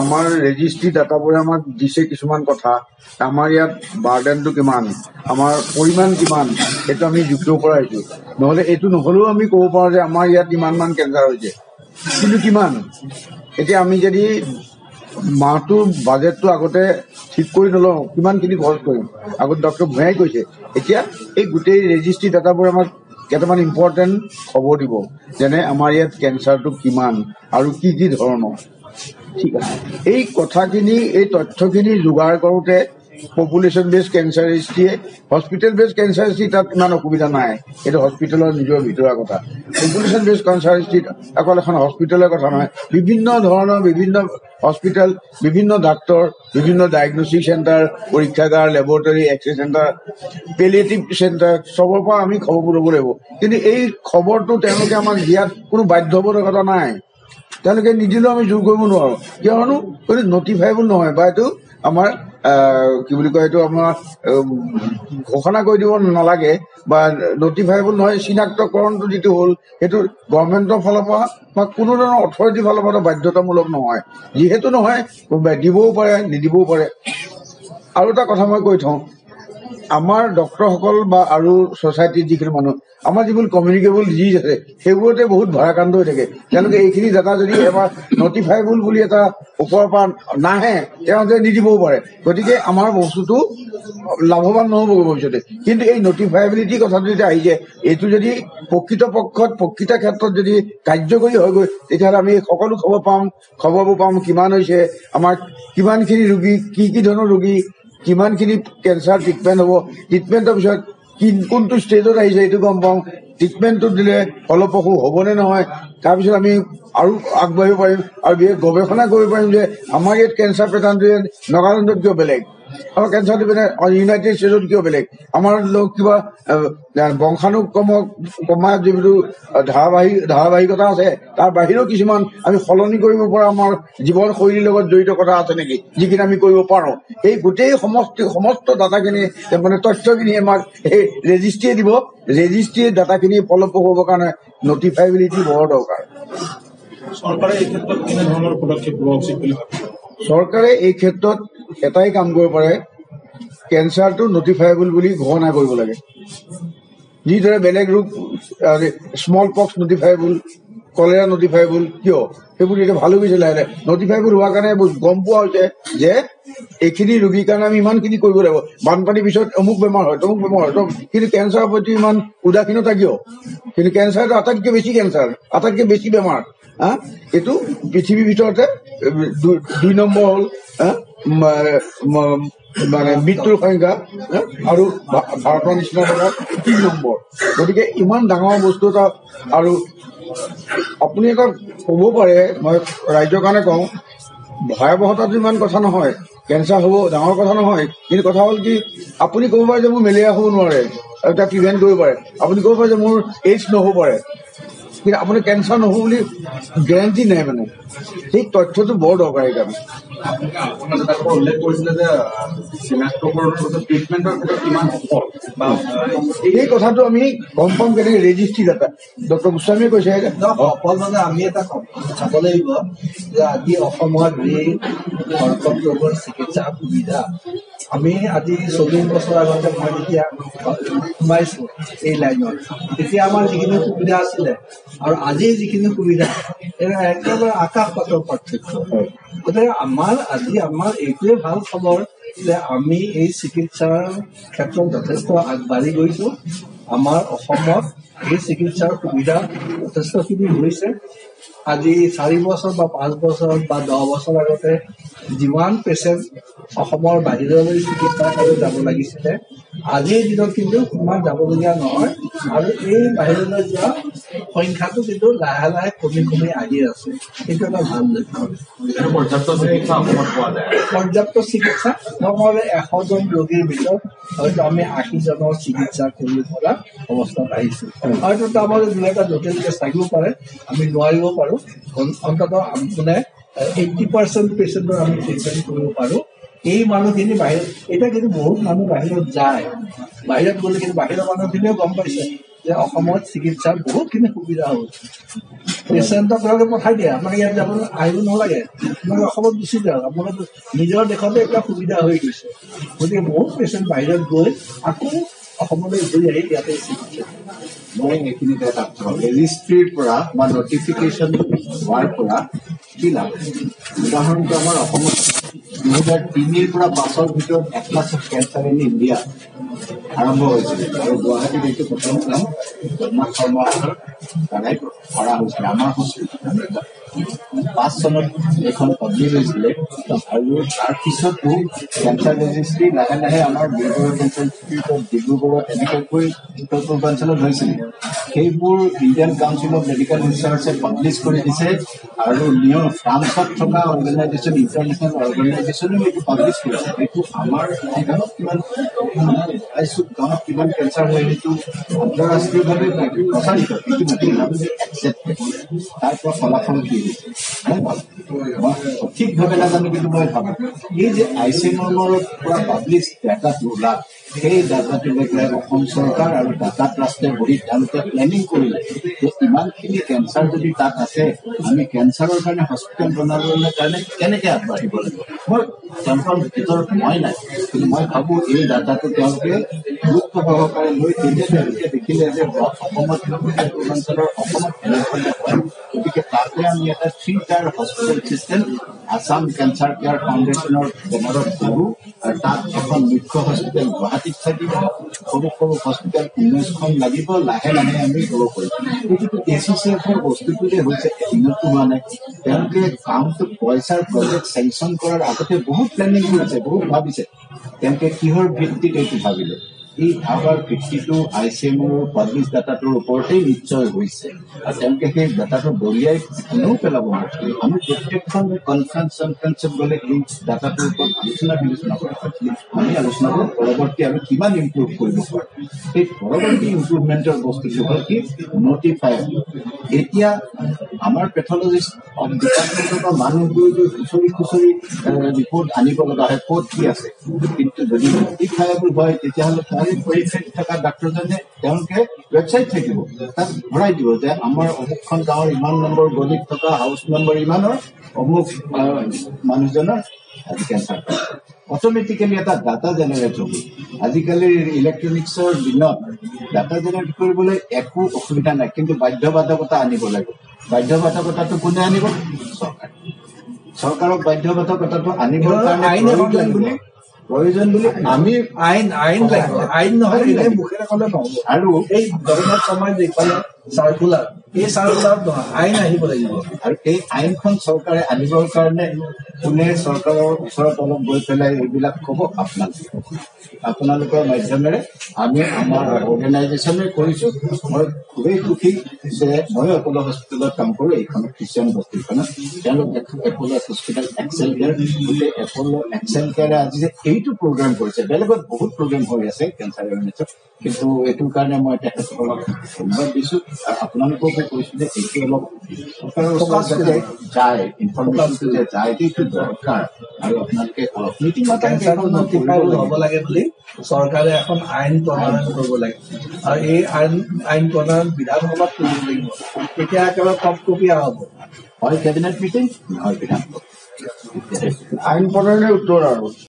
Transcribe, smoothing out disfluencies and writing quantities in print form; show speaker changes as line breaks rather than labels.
আমাৰ ৰেজিষ্ট্ৰি ডাটাবোৰে আমাক দিছে কিছুমান কথা, আমাৰ ইয়াত বাৰ্ডেনটো কিমান, আমাৰ পৰিমাণ কিমান, সেইটো আমি যুক্ত কৰা হৈছোঁ। নহ'লে এইটো নহ'লেও আমি ক'ব পাৰোঁ যে আমাৰ ইয়াত ইমানমান কেঞ্চাৰ হৈছে, কিন্তু কিমান। এতিয়া আমি যদি মাহটোৰ বাজেটটো আগতে ঠিক কৰি নলওঁ, কিমানখিনি খৰচ কৰিম, আগত ডক্টৰ ভূঞাই কৈছে। এতিয়া এই গোটেই ৰেজিষ্ট্ৰি ডাটাবোৰে আমাক কেইটামান ইম্পৰ্টেণ্ট খবৰ দিব, যেনে আমাৰ ইয়াত কেঞ্চাৰটো কিমান আৰু কি কি ধৰণৰ। ঠিক আছে, এই কথাখিনি, এই তথ্যখিনি যোগাৰ কৰোঁতে পপুলেশ্যন বেছ কেঞ্চাৰ ৰেজিষ্ট্ৰিয়ে, হস্পিটেল বেছ কেঞ্চাৰ ৰেজিষ্ট্ৰি তাত ইমান অসুবিধা নাই, এইটো হস্পিটেলৰ নিজৰ ভিতৰুৱা কথা। পপুলেশ্যন বেছ কেঞ্চাৰ ৰেজিষ্ট্ৰিত অকল এখন হস্পিটেলৰ কথা নহয়, বিভিন্ন ধৰণৰ বিভিন্ন হস্পিটেল, বিভিন্ন ডাক্তৰ, বিভিন্ন ডায়েগনষ্টিক চেণ্টাৰ, পৰীক্ষাগাৰ, laboratory, x ray centre, palliative centre, চবৰ পৰা আমি খবৰবোৰ ল'ব লাগিব। কিন্তু এই খবৰটো তেওঁলোকে আমাক দিয়াত কোনো বাধ্যবাধকতা নাই, তেওঁলোকে নিদিলেও আমি জোৰ কৰিব নোৱাৰোঁ। কিয়নো এইটো নটিফাইবল নহয়, বা এইটো আমাৰ কি বুলি কয়, এইটো আমাৰ ঘোষণা কৰি দিব নালাগে, বা নটিফাইবল নহয়। চিনাক্তকৰণটো যিটো হ'ল, সেইটো গভৰ্ণমেণ্টৰ ফালৰ পৰা বা কোনো ধৰণৰ অথৰিটিৰ ফালৰ পৰা বাধ্যতামূলক নহয়। যিহেতু নহয়, দিবও পাৰে, নিদিবও পাৰে। আৰু এটা কথা মই কৈ থওঁ, আমাৰ ডক্তৰসকল বা আৰু ছ'চাইটিৰ যিখিনি মানুহ, আমাৰ যিবোৰ কমিউনিকেবল ডিজিজ আছে, সেইবোৰতে বহুত ভাৰাক্ৰান্ত হৈ থাকে। তেওঁলোকে এইখিনি ডাটা যদি এবাৰ নটিফাইবল বুলি এটা ওপৰৰ পৰা নাহে, তেওঁলোকে নিদিবও পাৰে। গতিকে আমাৰ বস্তুটো লাভৱান নহ'ব ভৱিষ্যতে। কিন্তু এই নটিফাইবিলিটি কথাটো যেতিয়া আহিছে, এইটো যদি প্ৰকৃতপক্ষত প্ৰকৃত ক্ষেত্ৰত যদি কাৰ্যকৰী হয়গৈ, তেতিয়াহ'লে আমি সকলো খবৰবোৰ পাম, কিমান হৈছে, আমাৰ কিমানখিনি ৰোগী, কি কি ধৰণৰ ৰোগী, কিমানখিনি কেঞ্চাৰ ট্ৰিটমেণ্ট হ'ব, ট্ৰিটমেণ্টৰ পিছত কোনটো ষ্টেজত আহিছে এইটো গম পাওঁ, ট্ৰিটমেণ্টটো দিলে ফলপ্ৰসূ হ'বনে নহয়। তাৰপিছত আমি আৰু আগবাঢ়িব পাৰিম, আৰু বিশেষ গৱেষণা কৰিব পাৰিম যে আমাৰ ইয়াত কেঞ্চাৰ পেটাৰ্ণটো নাগালেণ্ডত কিয় বেলেগ, আমাৰ কেঞ্চাৰটো বেলেগ, ইউনাইটেড ষ্টেটত কিয় বেলেগ, আমাৰ কিবা বংশানুক্ৰমাৰ যিটো ধাৰাবাহিকতা আছে, তাৰ বাহিৰেও কিছুমান আমি সলনি কৰিব পৰা আমাৰ জীৱনশৈলীৰ লগত জড়িত কথা আছে নেকি, যিখিনি আমি কৰিব পাৰোঁ। এই গোটেই সমস্ত ডাটাখিনি, মানে তথ্যখিনি আমাক এই ৰেজিষ্ট্ৰিয়ে দিব। ৰেজিষ্ট্ৰিয়ে ডাটাখিনি ফলপ্ৰসূ হ'বৰ কাৰণে নটিফাইবিলিটি বৰ দৰকাৰ। চৰকাৰে এই ক্ষেত্ৰত এটাই কাম কৰিব পাৰে, কেঞ্চাৰটো নটিফাইবল বুলি ঘোষণা কৰিব লাগে। যিদৰে বেলেগ ৰোগ, স্মল পক্স নটিফাইবল, কলেৰা নটিফাইবল, কিয় সেইবোৰ এতিয়া ভাল হৈ গৈছে লাহে লাহে। নটিফাইবল হোৱাৰ কাৰণে গম পোৱা হৈছে যে এইখিনি ৰোগীৰ কাৰণে আমি ইমানখিনি কৰিব লাগিব। বানপানীৰ পিছত অমুক বেমাৰ হয়, তমুক বেমাৰ হয়, কিন্তু কেঞ্চাৰৰ প্ৰতি ইমান উদাসীনতা কিয়? কিন্তু কেঞ্চাৰটো আটাইতকৈ বেছি কেঞ্চাৰ, আটাইতকৈ বেছি বেমাৰ। এইটো পৃথিৱীৰ ভিতৰতে 2 নম্বৰ হ'ল মানে মৃত্যুৰ সংখ্যা, আৰু ভাৰতৰ নিচিনা জেগাত 3 নম্বৰ। গতিকে ইমান ডাঙৰ বস্তু এটা, আৰু আপুনি এটা ক'ব পাৰে, মই ৰাইজৰ কাৰণে কওঁ, ভয়াৱহতাটো ইমান কথা নহয়, কেঞ্চাৰ হ'ব ডাঙৰ কথা নহয়। কিন্তু কথা হ'ল কি, আপুনি ক'ব পাৰে যে মোৰ মেলেৰিয়া হ'ব নোৱাৰে, এটা প্ৰিভেণ্ট কৰিব পাৰে। আপুনি ক'ব পাৰে যে মোৰ এইডছ নহ'ব পাৰে, কিন্তু আপুনি কেঞ্চাৰ নহ'ব বুলি গেৰেণ্টি নাই। মানে সেই তথ্যটো বৰ দৰকাৰী কাৰণে।
উল্লেখ কৰিছিলে যে
এই কথাটো আমি গম পাম কেনেকৈ, ৰেজিষ্ট্ৰি ডাটা। ডক্টৰ গোস্বামীয়ে কৈছে
সফল মানে আমি এটা চাব লাগিব যে আজি অসমত যি কৰ্কট ৰোগৰ চিকিৎসা সুবিধা, আমি আজি 40 বছৰ আগতে মই যেতিয়া সোমাইছোঁ এই লাইনত, তেতিয়া আমাৰ যিখিনি সুবিধা আছিলে আৰু আজিৰ যিখিনি সুবিধা, একেবাৰে আকাশ পাতাল পাৰ্থক্য। গতিকে আমাৰ এইটোৱে ভাল খবৰ যে আমি এই চিকিৎসাৰ ক্ষেত্ৰত যথেষ্ট আগবাঢ়ি গৈছোঁ। আমাৰ অসমত এই চিকিৎসাৰ সুবিধা যথেষ্টখিনি হৈছে। আজি 4 বছৰ বা 5 বছৰ বা 10 বছৰ আগতে যিমান পেচেণ্ট অসমৰ বাহিৰলৈ চিকিৎসাৰ কাৰণে যাব লাগিছিলে, আজিৰ দিনত কিন্তু সিমান যাবলগীয়া নহয়। আৰু এই বাহিৰলৈ যোৱা সংখ্যাটো কিন্তু লাহে লাহে কমি কমি আহি আছে। সেইটো এটা ভাল লক্ষণ। পৰ্যাপ্ত চিকিৎসা নহ'লে 100 জন ৰোগীৰ ভিতৰত হয়তো আমি 80 জনৰ চিকিৎসা কৰিব পৰা অৱস্থাত আহিছোঁ। হয়তো আমাৰ 2-এটা জটিল কেছ থাকিব পাৰে, আমি নোৱাৰিব পাৰোঁ। অন্ততঃ মানে 80% পেচেণ্টৰ আমি ট্ৰিটমেণ্ট কৰিব পাৰোঁ। এই মানুহখিনি বাহিৰত, এতিয়া কিন্তু বহুত মানুহ বাহিৰত যায়, বাহিৰত গ'লে কিন্তু বাহিৰৰ মানুহখিনিও গম পাইছে যে অসমত চিকিৎসাৰ বহুতখিনি সুবিধা হৈছে। পেচেণ্টক আপোনালোকে পঠাই দিয়ে, আপোনালোকে ইয়াত যাব আহিব নালাগে, আপোনালোকে অসমত গুচি যাওক, আপোনালোকে নিজৰ দেশতে এটা সুবিধা হৈ গৈছে। গতিকে বহুত পেচেণ্ট বাহিৰত গৈ আকৌ অসমলৈ ঘূৰি আহি ইয়াতে চিকিৎসা।
মই এইখিনিতে এটা ৰেজিষ্ট্ৰিৰ পৰা বা নটিফিকেশ্যন হোৱাৰ পৰা কি লাভ? উদাহৰণটো আমাৰ অসমত 2003 পৰা 5ৰ ভিতৰত Atlas of cancer in India আৰম্ভ হৈছিলে আৰু গুৱাহাটীত এইটো প্ৰথম কাম জগন্নাথ শৰ্মাৰ দ্বাৰাই কৰা হৈছিলে আমাৰ হস্পিটেলত। 5 চনত এইখন পাব্লিছ হৈছিলে আৰু তাৰপিছতো কেঞ্চাৰ ৰেজিষ্ট্ৰি লাহে লাহে আমাৰ ডিব্ৰুগড় কেঞ্চাৰ ইনষ্টিটিউটত, ডিব্ৰুগড়ত এনেকৈ উত্তৰ পূৰ্বাঞ্চলত হৈছিলে। সেইবোৰ ইণ্ডিয়ান কাউন্সিল অফ মেডিকেল ৰিচাৰ্চে পাব্লিছ কৰি দিছে আৰু ফ্ৰান্সত থকা অৰ্গেনাইজেশ্যন, ইণ্টাৰনেশ্যনেল অৰ্গেনাইজেশ্যনেও এইটো পাব্লিছ কৰিছে। এইটো আমাৰ গাঁৱত কিমান কেঞ্চাৰ হয় সেইটো আন্তঃৰাষ্ট্ৰীয়ভাৱে প্ৰচাৰিত, কিন্তু একচেপ্ট তাৰ পৰা ফলাফল কি হৈছে মই ভাবোঁ, মই সঠিকভাৱে নাজানো, কিন্তু মই ভাবোঁ এই যে ICMR পৰা পাব্লিছ ডাটাটো ওলাল, সেই ডাটাটোলৈকে অসম চৰকাৰ আৰু ডাটা ট্ৰাষ্টে বহি তেওঁলোকে প্লেনিং কৰিলে যে ইমানখিনি কেঞ্চাৰ যদি তাত আছে, আমি কেঞ্চাৰৰ কাৰণে হস্পিটেল বনাবলৈ কাৰণে কেনেকৈ আগবাঢ়িব লাগিব। মই তেওঁলোকৰ ভিতৰত মই নাই, কিন্তু মই ভাবোঁ এই ডাটাটো তেওঁলোকে গুৰুত্ব সহকাৰে লৈ তেওঁলোকে দেখিলে যে অসমত পূৰ্বাঞ্চলৰ অসমত এনেধৰণে হয়, গতিকে তাতে আমি এটা 3-tier hospital system Assam cancer care ফাউণ্ডেশ্যনৰ বেনাৰত কৰোঁ আৰু তাত এখন মুখ্য হস্পিটেল গুৱাহাটীত থাকিব, সৰু সৰু হস্পিটেল 19খন লাগিব, লাহে লাহে আমি গ্ৰ' কৰিম। এইটোতো ACCFৰ বস্তুটো যে হৈছে এদিনতো হোৱা নাই, তেওঁলোকে কামটো পইচাৰ প্ৰজেক্ট চেংচন কৰাৰ আগতে বহুত প্লেনিং কৰিছে, বহুত ভাবিছে। তেওঁলোকে কিহৰ ভিত্তিত এইটো ভাবিলে? এই ভাবাৰ ভিত্তিটো ICMR পাব্লিছ ডাটাটোৰ ওপৰতেই নিশ্চয় হৈছে আৰু তেওঁলোকে সেই ডাটাটো দলিয়াই কোনেও পেলাব নোৱাৰে। আমি প্ৰত্যেকখন কনফাৰেঞ্চত গ'লে এই ডাটাটোৰ ওপৰত বিবেচনা কৰা হয়। আমি আলোচনা কৰোঁ পৰৱৰ্তী আমি কিমান ইম্প্ৰুভ কৰিব পাৰোঁ। সেই পৰৱৰ্তী ইম্প্ৰুভমেণ্টৰ বস্তুটো হ'ল কি নটিফাই। এতিয়া আমাৰ পেথলজিষ্ট ডিপাৰ্টমেণ্টৰ মানুহবোৰ খুচৰি ৰিপৰ্ট আনিব লগা হয় ক'ত কি আছে, কিন্তু যদি নটিফাইবল হয় তেতিয়াহ'লে তাৰে পৰিৱেশত থকা ডাক্তৰজনে তেওঁলোকে ৱেবছাইট থাকিব, তাত ভৰাই দিব যে আমাৰ অমুকখন গাঁৱৰ ইমান নম্বৰ গলিত থকা হাউচ নম্বৰ ইমানৰ অমুক মানুহজনৰ আজি কেঞ্চাৰ। অট'মেটিকেলি এটা ডাটা জেনেৰেট হ'ব। আজিকালিৰ ইলেক্ট্ৰনিক্সৰ দিনত ডাটা জেনেৰেট কৰিবলৈ একো অসুবিধা নাই, কিন্তু বাধ্যবাধকতা আনিব লাগিব। বাধ্যবাধকতাটো কোনে আনিব? চৰকাৰ। চৰকাৰক বাধ্যবাধকতাটো আনিবৰ কাৰণে প্ৰয়োজন বুলি আমি
আইন লাগিব, আইন নহয় এনেই মুখেৰে ক'লে নহ'ব।
আৰু
এই জগন্নাথ শৰ্মাই দেখুৱালে চাৰ্কুলাৰ, এই চাৰ্কুলাৰত নহয় আইন আহিব লাগিব।
আৰু এই আইনখন চৰকাৰে আনিবৰ কাৰণে কোনে চৰকাৰৰ ওচৰত অলপ গৈ পেলাই এইবিলাক ক'ব? আপোনালোকৰ মাধ্যমেৰে আমি আমাৰ অৰ্গেনাইজেশ্যনে কৰিছোঁ। মই খুবেই সুখী যে মই এপ'ল' হস্পিটেলত কাম কৰোঁ, এইখন খ্ৰীষ্টিয়ান হস্পিটেলখনত। তেওঁলোক এপ'ল' হস্পিটেল এক্সেল কেয়াৰ, গোটেই এপ'ল' এক্সেল কেয়াৰে আজি যে এইটো প্ৰগ্ৰেম কৰিছে, বেলেগত বহুত প্ৰগ্ৰেম হৈ আছে কেঞ্চাৰ এৱেৰনেছত, কিন্তু এইটোৰ কাৰণে মই তেখেতসকলক ধন্যবাদ দিছোঁ। আৰু আপোনালোককো কৈছোঁ যে এইটো অলপ চৰকাৰৰ ওচৰত যাতে যায়, ইনফৰমেশ্যনটো যে যায়, এইটো দৰকাৰ। আৰু আপোনালোকে অলপ মিটিং
কেঞ্চাৰটো নটিফাইবল হ'ব লাগে বুলি চৰকাৰে এখন আইন প্ৰণয়ন কৰিব লাগে, আৰু এই আইন প্ৰণয়ন বিধানসভাত কৰিব লাগিব। তেতিয়া একেবাৰে কপকপীয়া হ'ব।
হয় কেবিনেট মিটিং, নহয় বিধানসভা।
আইন প্ৰণয়নৰ উত্তৰ আৰু